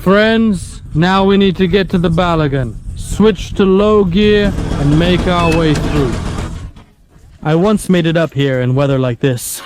Friends, now we need to get to the Balagan, switch to low gear, and make our way through. I once made it up here in weather like this.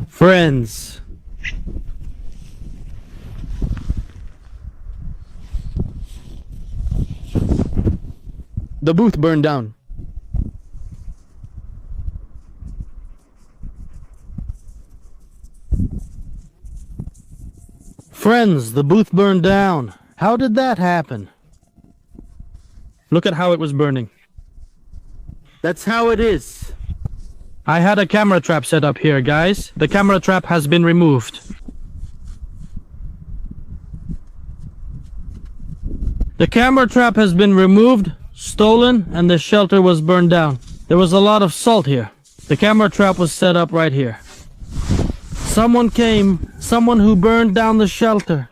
Friends, the booth burned down. Friends, the booth burned down. How did that happen? Look at how it was burning. That's how it is. I had a camera trap set up here, guys. The camera trap has been removed. The camera trap has been removed, stolen, and the shelter was burned down. There was a lot of salt here. The camera trap was set up right here. Someone who burned down the shelter.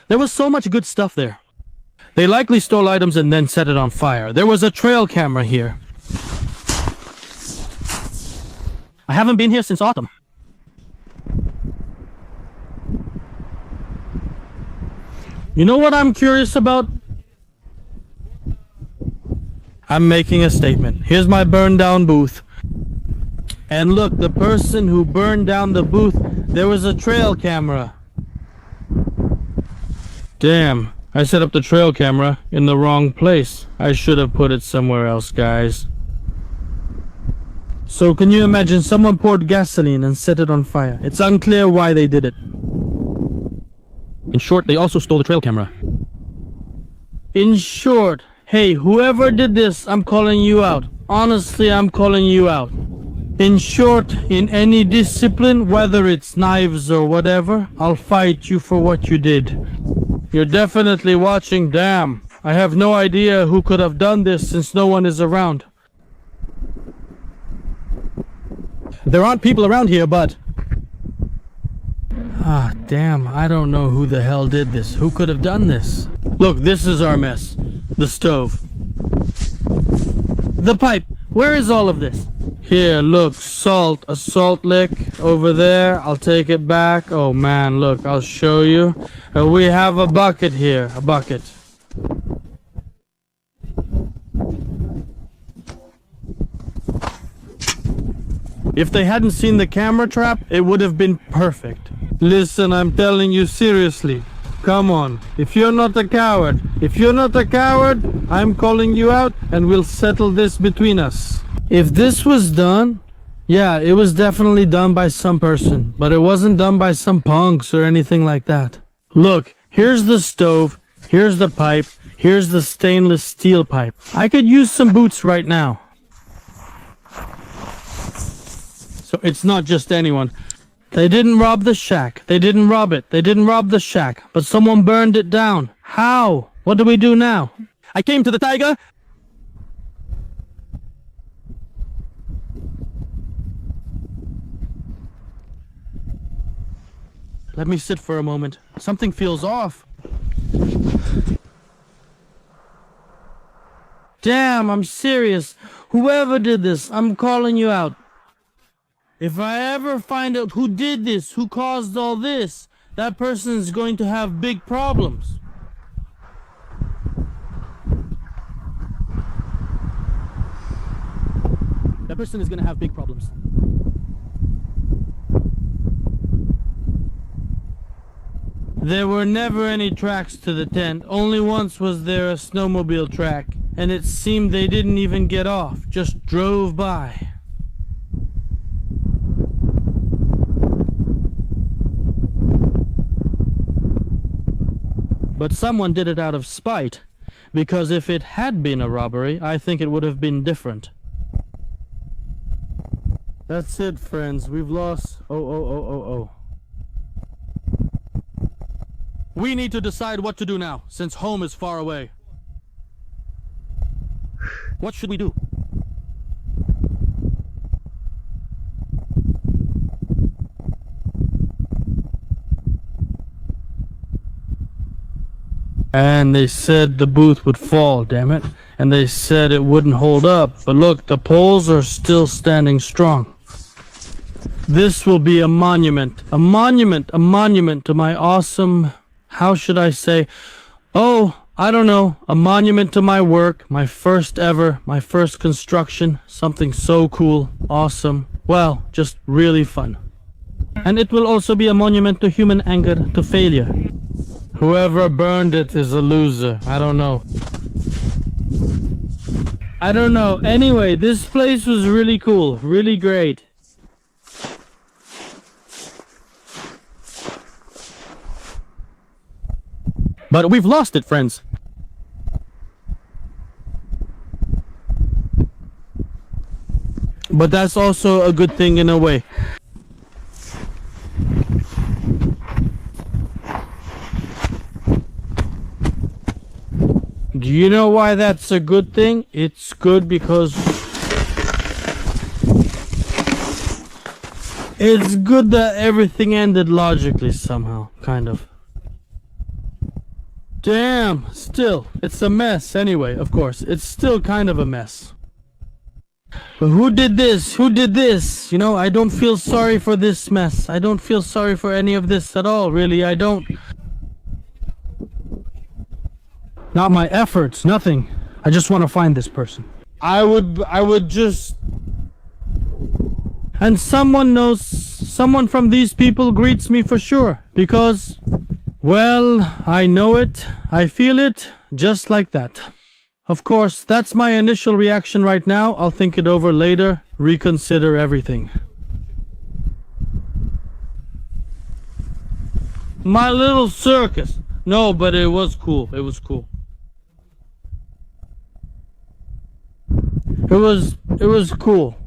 There was so much good stuff there. They likely stole items and then set it on fire. There was a trail camera here. I haven't been here since autumn. You know what I'm curious about? I'm making a statement. Here's my burned down booth. And look, the person who burned down the booth, there was a trail camera. Damn, I set up the trail camera in the wrong place. I should have put it somewhere else, guys. So can you imagine someone poured gasoline and set it on fire? It's unclear why they did it. In short, they also stole the trail camera. In short, hey, whoever did this, I'm calling you out. Honestly, I'm calling you out. In short, in any discipline, whether it's knives or whatever, I'll fight you for what you did. You're definitely watching. Damn, I have no idea who could have done this since no one is around. There aren't people around here, but... Ah, damn, I don't know who the hell did this. Who could have done this? Look, this is our mess. The stove. The pipe. Where is all of this? Here, look, salt. A salt lick over there. I'll take it back. Oh man, look, I'll show you. We have a bucket here. A bucket. If they hadn't seen the camera trap, it would have been perfect. Listen, I'm telling you seriously. Come on. If you're not a coward, I'm calling you out and we'll settle this between us. If this was done, yeah, it was definitely done by some person, but it wasn't done by some punks or anything like that. Look, here's the stove, here's the pipe, here's the stainless steel pipe. I could use some boots right now. So it's not just anyone. They didn't rob the shack. They didn't rob it. They didn't rob the shack. But someone burned it down. How? What do we do now? I came to the tiger. Let me sit for a moment. Something feels off. Damn, I'm serious. Whoever did this, I'm calling you out. If I ever find out who did this, who caused all this, that person is going to have big problems. That person is going to have big problems. There were never any tracks to the tent. Only once was there a snowmobile track, and it seemed they didn't even get off, just drove by. But someone did it out of spite, because if it had been a robbery, I think it would have been different. That's it, friends. We've lost... Oh. We need to decide what to do now, since home is far away. What should we do? And they said the booth would fall, damn it. And they said it wouldn't hold up. But look, the poles are still standing strong. This will be a monument. A monument to my awesome... How should I say? Oh, I don't know. A monument to my work. My first ever. My first construction. Something so cool. Awesome. Well, just really fun. And it will also be a monument to human anger, to failure. Whoever burned it is a loser. I don't know. Anyway, this place was really cool. Really great. But we've lost it, friends. But that's also a good thing in a way. Do you know why that's a good thing? It's good because... It's good that everything ended logically somehow, kind of. Damn, still, it's a mess anyway, of course. It's still kind of a mess. But who did this? Who did this? You know, I don't feel sorry for this mess. I don't feel sorry for any of this at all, really, I don't. Not my efforts, nothing. I just want to find this person. I would just... And someone from these people greets me for sure, because... Well, I know it, I feel it, just like that. Of course, that's my initial reaction right now. I'll think it over later, reconsider everything. My little circus. No, but it was cool, it was cool. It was cool.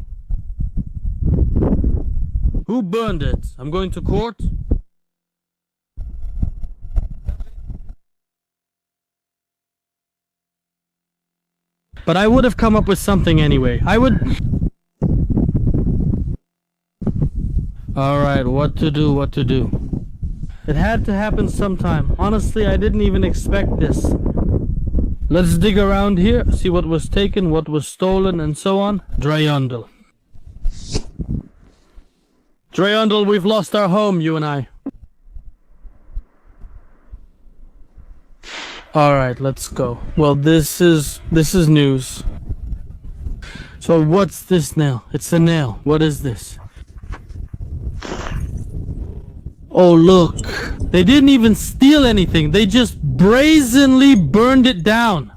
Who burned it? I'm going to court? But I would have come up with something anyway. I would... Alright, what to do? It had to happen sometime. Honestly, I didn't even expect this. Let's dig around here, see what was taken, what was stolen, and so on. Dreyondel. Dreyondel, we've lost our home, you and I. Alright, let's go. Well, this is news. So what's this nail? It's a nail. What is this? Oh, look. They didn't even steal anything. They just brazenly burned it down.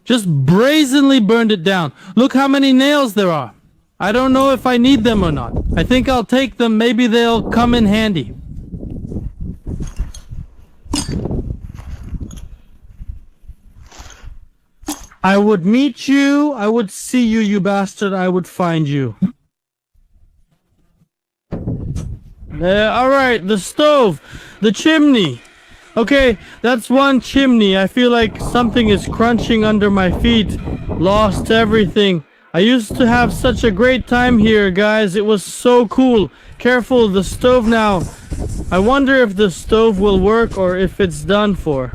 Just brazenly burned it down. Look how many nails there are. I don't know if I need them or not. I think I'll take them. Maybe they'll come in handy. I would meet you, I would see you, you bastard, I would find you. Alright, the stove, the chimney. Okay, that's one chimney. I feel like something is crunching under my feet. Lost everything. I used to have such a great time here, guys. It was so cool. Careful, the stove now. I wonder if the stove will work or if it's done for.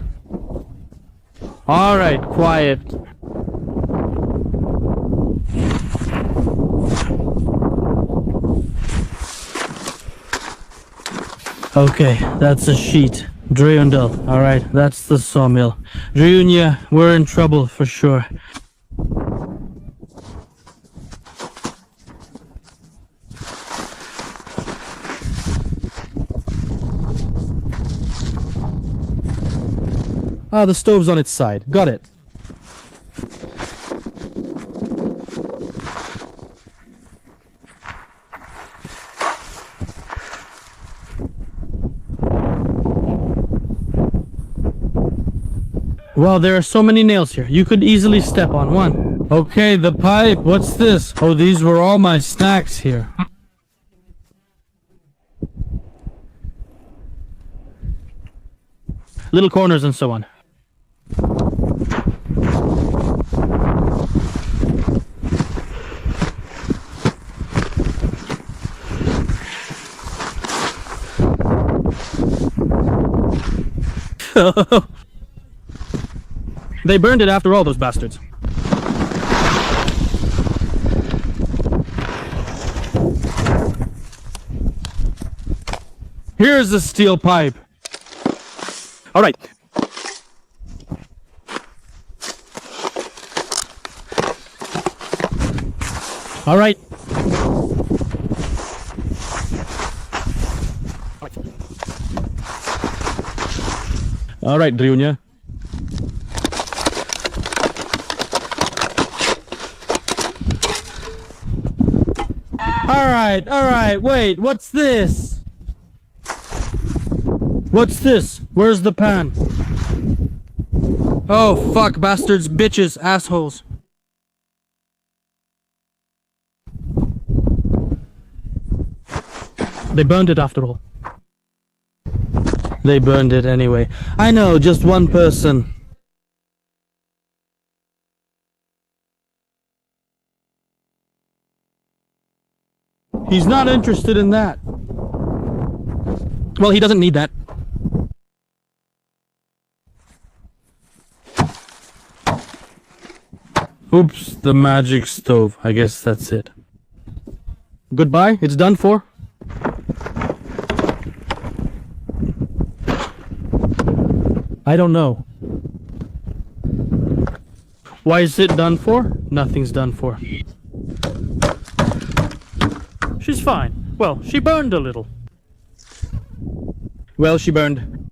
Alright, quiet. Okay, that's a sheet. Dreundel. Alright, that's the sawmill. Dreunia, we're in trouble for sure. Ah, the stove's on its side. Got it. Wow, there are so many nails here. You could easily step on one. Okay, the pipe. What's this? Oh, these were all my snacks here. Little corners and so on. They burned it after all, those bastards. Here's the steel pipe. All right. All right. All right, Dreunia. All right, wait, what's this? What's this? Where's the pan? Oh, fuck, bastards, bitches, assholes. They burned it after all. They burned it anyway. I know, just one person. He's not interested in that. Well, he doesn't need that. Oops, the magic stove. I guess that's it. Goodbye, it's done for. I don't know. Why is it done for? Nothing's done for. She's fine. Well, she burned a little. Well, she burned.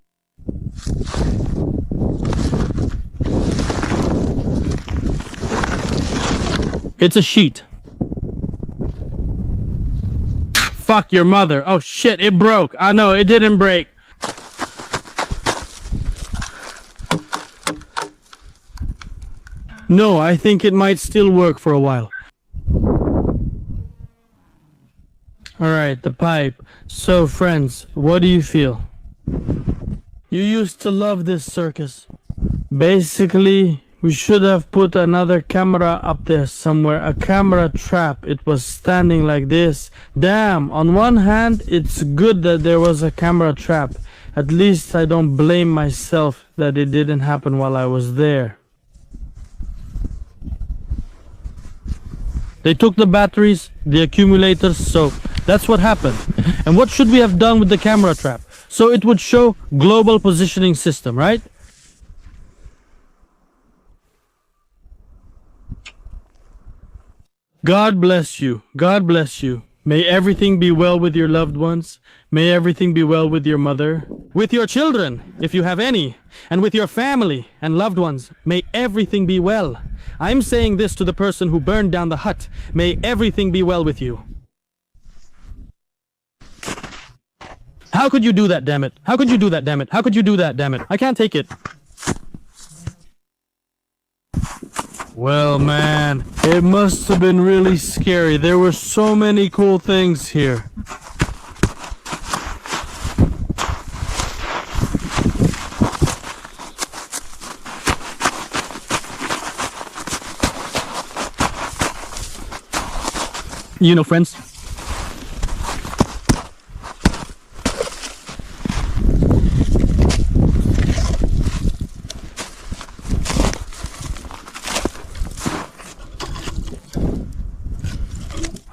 It's a sheet. Fuck your mother. Oh shit, it broke. I know, it didn't break. No, I think it might still work for a while. Alright, the pipe. So, friends, what do you feel? You used to love this circus. Basically, we should have put another camera up there somewhere. A camera trap. It was standing like this. Damn, on one hand, it's good that there was a camera trap. At least I don't blame myself that it didn't happen while I was there. They took the batteries, the accumulators, so that's what happened. And what should we have done with the camera trap? So it would show global positioning system, right? God bless you. God bless you. May everything be well with your loved ones. May everything be well with your mother. With your children, if you have any. And with your family and loved ones. May everything be well. I'm saying this to the person who burned down the hut. May everything be well with you. How could you do that, damn it? How could you do that, damn it? How could you do that, damn it? I can't take it. Well, man, it must have been really scary. There were so many cool things here. You know, friends,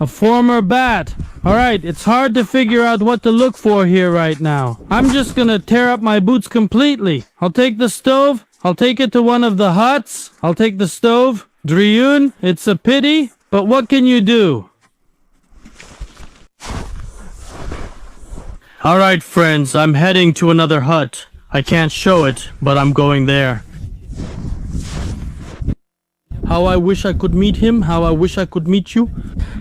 A former bat. Alright, it's hard to figure out what to look for here right now. I'm just gonna tear up my boots completely. I'll take the stove. I'll take it to one of the huts. I'll take the stove. Driyun, it's a pity, but what can you do? Alright friends, I'm heading to another hut. I can't show it, but I'm going there. How I wish I could meet him, how I wish I could meet you.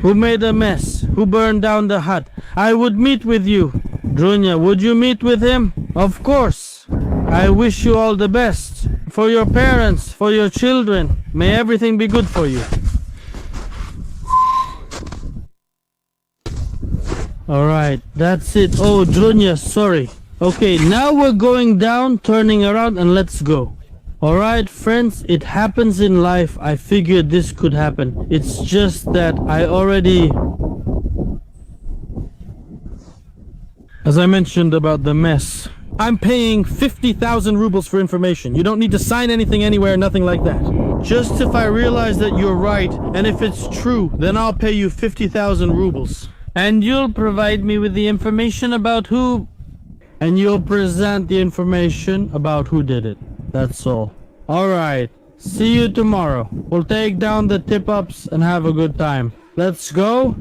Who made a mess? Who burned down the hut? I would meet with you. Drunya, would you meet with him? Of course. I wish you all the best. For your parents, for your children. May everything be good for you. Alright, that's it. Oh, Drunya, sorry. Okay, now we're going down, turning around, and let's go. Alright friends, it happens in life. I figured this could happen. It's just that I already... As I mentioned about the mess, I'm paying 50,000 rubles for information. You don't need to sign anything anywhere, nothing like that. Just if I realize that you're right, and if it's true, then I'll pay you 50,000 rubles. And you'll provide me with the information about who... And you'll present the information about who did it. That's all. Alright. See you tomorrow. We'll take down the tip-ups and have a good time. Let's go.